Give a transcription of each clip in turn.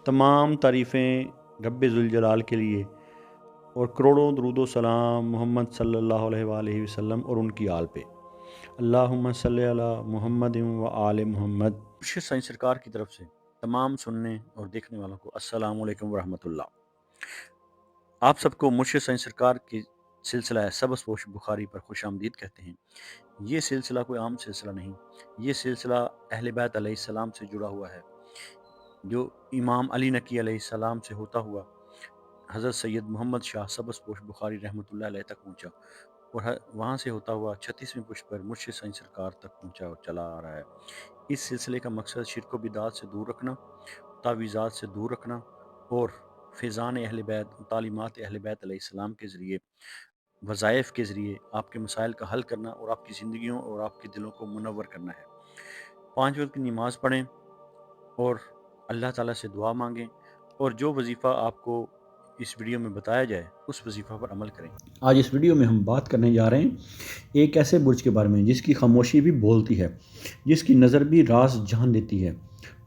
तमाम तारीफ़ें रब्बे ज़ुल के लिए और करोड़ों दरूद व सलाम मोहम्मद सल्लल्लाहु अलैहि वसल्लम और उनकी आल पे। अल्लाहुम्मा सल्लि अला मुहम्मद व आले मुहम्मद। मुर्शिद साईं सरकार की तरफ से तमाम सुनने और देखने वालों को अस्सलामु अलैकुम व रहमतुल्लाह। आप सबको मुर्शिद साईं सरकार की सिलसिला सबज़पोश बुखारी पर खुश आमदीद कहते हैं। ये सिलसिला कोई आम सिलसिला नहीं, ये सिलसिला अहले बैत अलैहिस्सलाम से जुड़ा हुआ है, जो इमाम अली नकी अलैहिस्सलाम से होता हुआ हज़रत सैयद मोहम्मद शाह सबज़पोश बुखारी रहमतुल्लाह अलैह तक पहुँचा और वहाँ से होता हुआ 36वीं पुश्त पर मुर्शिद साईं सरकार तक पहुँचा और चला आ रहा है। इस सिलसिले का मकसद शिर्क व बिदात से दूर रखना, तावीज़ात से दूर रखना और फ़ैज़ान अहले बैत, तालीमात अहले बैत अलैहिस्सलाम के ज़रिए, वज़ाइफ़ के ज़रिए आपके मसाइल का हल करना और आपकी ज़िंदगियों और आपके दिलों को मुनव्वर करना है। 5 वक्त की नमाज़ पढ़ें और अल्लाह ताला से दुआ मांगें और जो वजीफ़ा आपको इस वीडियो में बताया जाए उस वजीफ़ा पर अमल करें। आज इस वीडियो में हम बात करने जा रहे हैं एक ऐसे बुर्ज के बारे में जिसकी खामोशी भी बोलती है, जिसकी नज़र भी राज जान देती है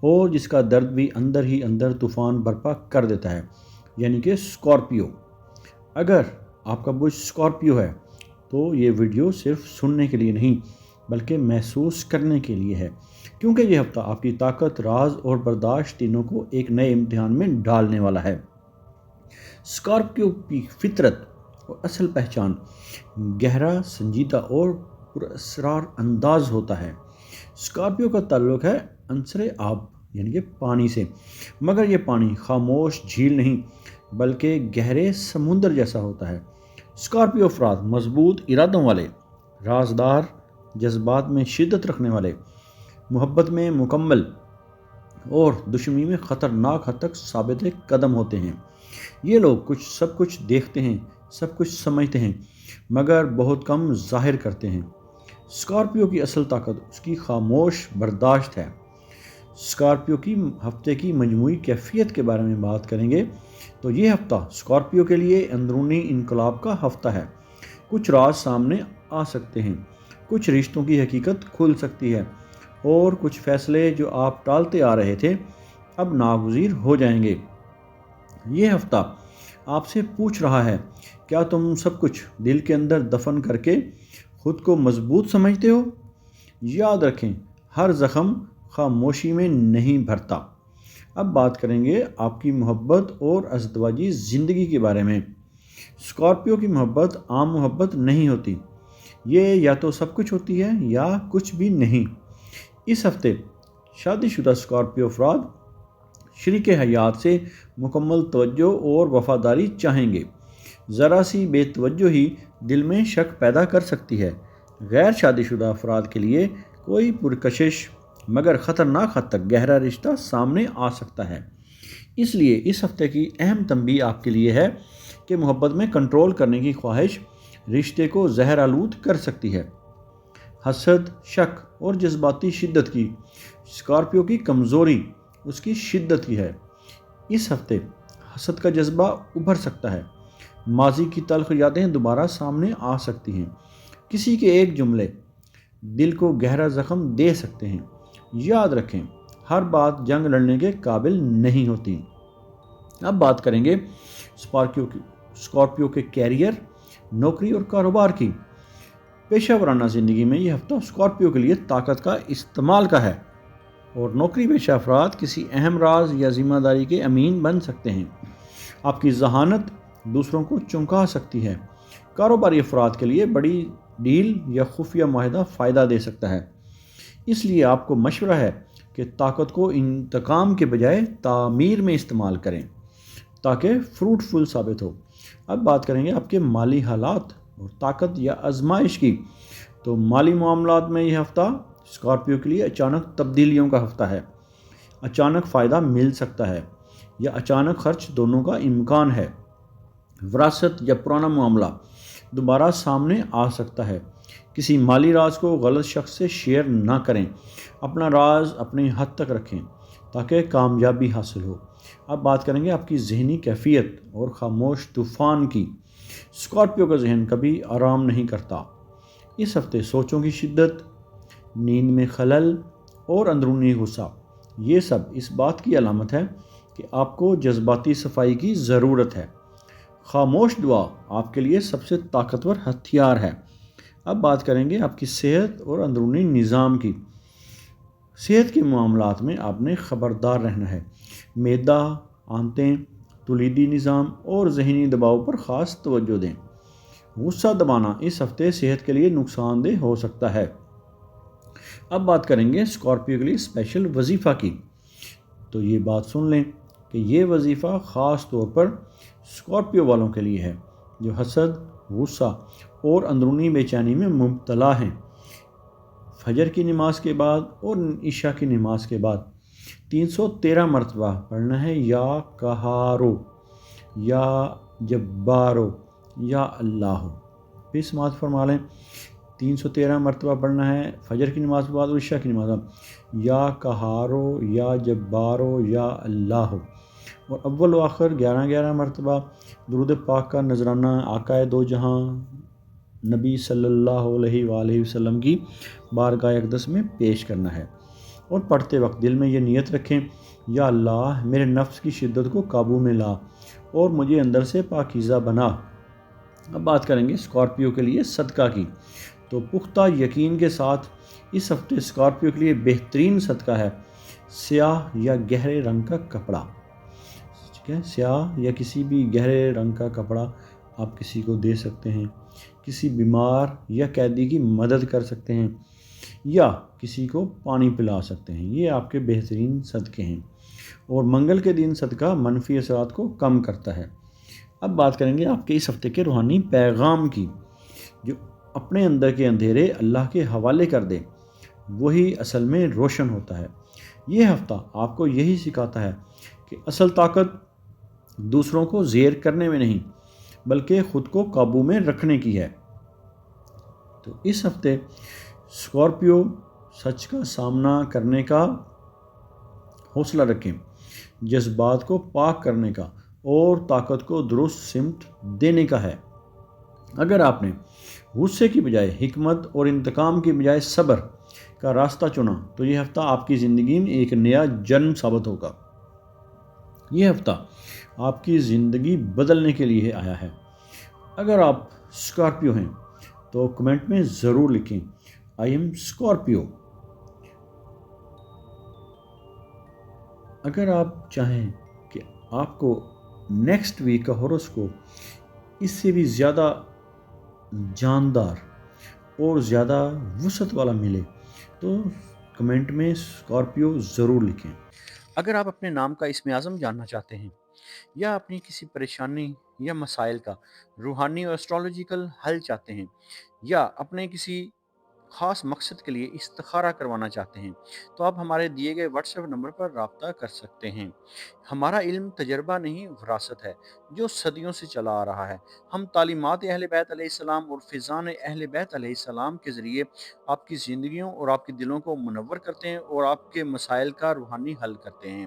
और जिसका दर्द भी अंदर ही अंदर तूफ़ान बर्पा कर देता है, यानी कि स्कॉर्पियो। अगर आपका बुर्ज स्कॉर्पियो है तो ये वीडियो सिर्फ सुनने के लिए नहीं बल्कि महसूस करने के लिए है, क्योंकि ये हफ्ता आपकी ताकत, राज और बर्दाश्त तीनों को एक नए इम्तिहान में डालने वाला है। स्कॉर्पियो की फितरत और असल पहचान गहरा, संजीदा और पुरअसरार अंदाज होता है। स्कॉर्पियो का ताल्लुक है अंसरे आब यानी कि पानी से, मगर ये पानी खामोश झील नहीं बल्कि गहरे समुंदर जैसा होता है। स्कॉर्पियो अफराद मजबूत इरादों वाले, राजदार, जज्बात में शिद्दत रखने वाले, मोहब्बत में मुकम्मल और दुश्मनी में ख़तरनाक हद तक साबित कदम होते हैं। ये लोग सब कुछ देखते हैं, सब कुछ समझते हैं, मगर बहुत कम जाहिर करते हैं। स्कॉर्पियो की असल ताकत उसकी खामोश बर्दाश्त है। स्कॉर्पियो की हफ्ते की मजमूई कैफियत के बारे में बात करेंगे तो ये हफ्ता स्कॉर्पियो के लिए अंदरूनी इनकलाब का हफ्ता है। कुछ राज सामने आ सकते हैं, कुछ रिश्तों की हकीकत खुल सकती है और कुछ फैसले जो आप टालते आ रहे थे अब नागुज़ीर हो जाएंगे। ये हफ्ता आपसे पूछ रहा है, क्या तुम सब कुछ दिल के अंदर दफन करके खुद को मजबूत समझते हो? याद रखें, हर ज़ख्म खामोशी में नहीं भरता। अब बात करेंगे आपकी मोहब्बत और अज़दवाजी ज़िंदगी के बारे में। स्कॉर्पियो की मोहब्बत आम मोहब्बत नहीं होती, ये या तो सब कुछ होती है या कुछ भी नहीं। इस हफ्ते शादीशुदा स्कॉर्पियो अफराद शरीक हयात से मुकम्मल तवज्जो और वफादारी चाहेंगे। ज़रा सी बेतवज्जो ही दिल में शक पैदा कर सकती है। गैर शादीशुदा अफराद के लिए कोई पुरकशिश मगर ख़तरनाक हद तक गहरा रिश्ता सामने आ सकता है। इसलिए इस हफ्ते की अहम तंबीह आपके लिए है कि मोहब्बत में कंट्रोल करने की ख्वाहिश रिश्ते को जहर आलूद कर सकती है। हसद, शक और जज्बाती शिद्दत की स्कॉर्पियो की कमज़ोरी उसकी शिद्दत की है। इस हफ्ते हसद का जज्बा उभर सकता है, माजी की तल्ख यादें दोबारा सामने आ सकती हैं, किसी के एक जुमले दिल को गहरा ज़ख्म दे सकते हैं। याद रखें, हर बात जंग लड़ने के काबिल नहीं होती। अब बात करेंगे स्कॉर्पियो के कैरियर, नौकरी और कारोबार की। पेशा वराना ज़िंदगी में यह हफ्ता स्कॉर्पियो के लिए ताकत का इस्तेमाल का है और नौकरी पेशा अफराद किसी अहम राज या ज़िम्मेदारी के अमीन बन सकते हैं। आपकी जहानत दूसरों को चौंका सकती है। कारोबारी अफराद के लिए बड़ी डील या खुफिया माहिदा फ़ायदा दे सकता है। इसलिए आपको मशवरा है कि ताकत को इंतकाम के बजाय तामीर में इस्तेमाल करें ताकि फ्रूटफुल साबित हो। अब बात करेंगे आपके माली हालात और ताकत या आजमाइश की। तो माली मामलात में यह हफ्ता स्कॉर्पियो के लिए अचानक तब्दीलियों का हफ्ता है। अचानक फ़ायदा मिल सकता है या अचानक खर्च, दोनों का इम्कान है। विरासत या पुराना मामला दोबारा सामने आ सकता है। किसी माली राज को गलत शख्स से शेयर ना करें। अपना राज अपने हद तक रखें ताकि कामयाबी हासिल हो। अब बात करेंगे आपकी जहनी कैफियत और खामोश तूफ़ान की। स्कॉर्पियो का जहन कभी आराम नहीं करता। इस हफ्ते सोचों की शिद्दत, नींद में खलल और अंदरूनी गुस्सा, ये सब इस बात की अलामत है کہ آپ کو جذباتی صفائی کی ضرورت ہے۔ خاموش دعا آپ کے لیے سب سے طاقتور ہتھیار ہے۔ اب بات کریں گے آپ کی صحت اور اندرونی نظام کی۔ صحت کے معاملات میں آپ نے خبردار رہنا ہے۔ معدہ، آنتیں، تولیدی نظام اور ذہنی دباؤ پر خاص توجہ دیں۔ غصہ دبانا اس ہفتے صحت کے لیے نقصان دہ ہو سکتا ہے۔ اب بات کریں گے اسکارپیو کے لیے اسپیشل وظیفہ کی۔ تو یہ بات سن لیں کہ یہ وظیفہ خاص طور پر اسکارپیو والوں کے لیے ہے جو حسد، غصہ اور اندرونی بے چینی میں مبتلا ہیں۔ فجر کی نماز کے بعد اور عشاء کی نماز کے بعد 313 مرتبہ پڑھنا ہے یا قہارو، یا جبارو، یا اللہ۔ پھر سماعت فرما لیں، 313 مرتبہ پڑھنا ہے فجر کی نماز کے بعد اور عشاء کی نماز کے بعد، یا قہارو، یا جبارو، یا اللہ۔ اور اول و آخر 11 مرتبہ درود پاک کا نذرانہ آقائے دو جہاں نبی صلی اللہ علیہ وآلہ وسلم کی بارگاہ اقدس میں پیش کرنا ہے۔ اور پڑھتے وقت دل میں یہ نیت رکھیں، یا اللہ میرے نفس کی شدت کو قابو میں لا اور مجھے اندر سے پاکیزہ بنا۔ اب بات کریں گے اسکارپیو کے لیے صدقہ کی۔ تو پختہ یقین کے ساتھ اس ہفتے اسکارپیو کے لیے بہترین صدقہ ہے سیاہ یا گہرے رنگ کا کپڑا۔ ٹھیک ہے، سیاہ یا کسی بھی گہرے رنگ کا کپڑا آپ کسی کو دے سکتے ہیں، کسی بیمار یا قیدی کی مدد کر سکتے ہیں، یا کسی کو پانی پلا سکتے ہیں۔ یہ آپ کے بہترین صدقے ہیں، اور منگل کے دن صدقہ منفی اثرات کو کم کرتا ہے۔ اب بات کریں گے آپ کے اس ہفتے کے روحانی پیغام کی۔ جو اپنے اندر کے اندھیرے اللہ کے حوالے کر دے وہی اصل میں روشن ہوتا ہے۔ یہ ہفتہ آپ کو یہی سکھاتا ہے کہ اصل طاقت دوسروں کو زیر کرنے میں نہیں بلکہ خود کو قابو میں رکھنے کی ہے۔ تو اس ہفتے اسکارپیو سچ کا سامنا کرنے کا حوصلہ رکھیں، جذبات کو پاک کرنے کا اور طاقت کو درست سمت دینے کا ہے۔ اگر آپ نے غصے کی بجائے حکمت اور انتقام کی بجائے صبر کا راستہ چنا تو یہ ہفتہ آپ کی زندگی میں ایک نیا جنم ثابت ہوگا۔ یہ ہفتہ آپ کی زندگی بدلنے کے لیے آیا ہے۔ اگر آپ اسکارپیو ہیں تو کمنٹ میں ضرور لکھیں آئی ایم اسکارپیو۔ اگر آپ چاہیں کہ آپ کو نیکسٹ ویک کا ہوروسکوپ اس سے بھی زیادہ جاندار اور زیادہ وسعت والا ملے تو کمنٹ میں اسکارپیو ضرور لکھیں۔ اگر آپ اپنے نام کا اسم اعظم جاننا چاہتے ہیں یا اپنی کسی پریشانی یا مسائل کا روحانی اور ایسٹرولوجیکل حل چاہتے ہیں یا اپنے کسی خاص مقصد کے لیے استخارہ کروانا چاہتے ہیں تو آپ ہمارے دیے گئے واٹس ایپ نمبر پر رابطہ کر سکتے ہیں۔ ہمارا علم تجربہ نہیں وراثت ہے جو صدیوں سے چلا آ رہا ہے۔ ہم تعلیمات اہل بیت علیہ السلام اور فیضان اہل بیت علیہ السلام کے ذریعے آپ کی زندگیوں اور آپ کے دلوں کو منور کرتے ہیں اور آپ کے مسائل کا روحانی حل کرتے ہیں۔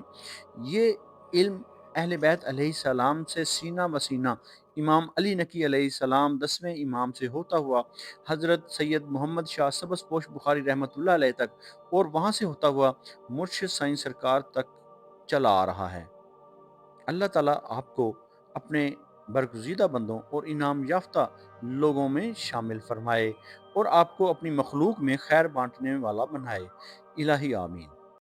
یہ علم اہل بیت علیہ السلام سے سینہ بسینہ امام علی نقی علیہ السلام 10ویں امام سے ہوتا ہوا حضرت سید محمد شاہ سبز پوش بخاری رحمۃ اللہ علیہ تک اور وہاں سے ہوتا ہوا مرشد سائیں سرکار تک چلا آ رہا ہے۔ اللہ تعالیٰ آپ کو اپنے برگزیدہ بندوں اور انعام یافتہ لوگوں میں شامل فرمائے اور آپ کو اپنی مخلوق میں خیر بانٹنے والا بنائے۔ الہی آمین۔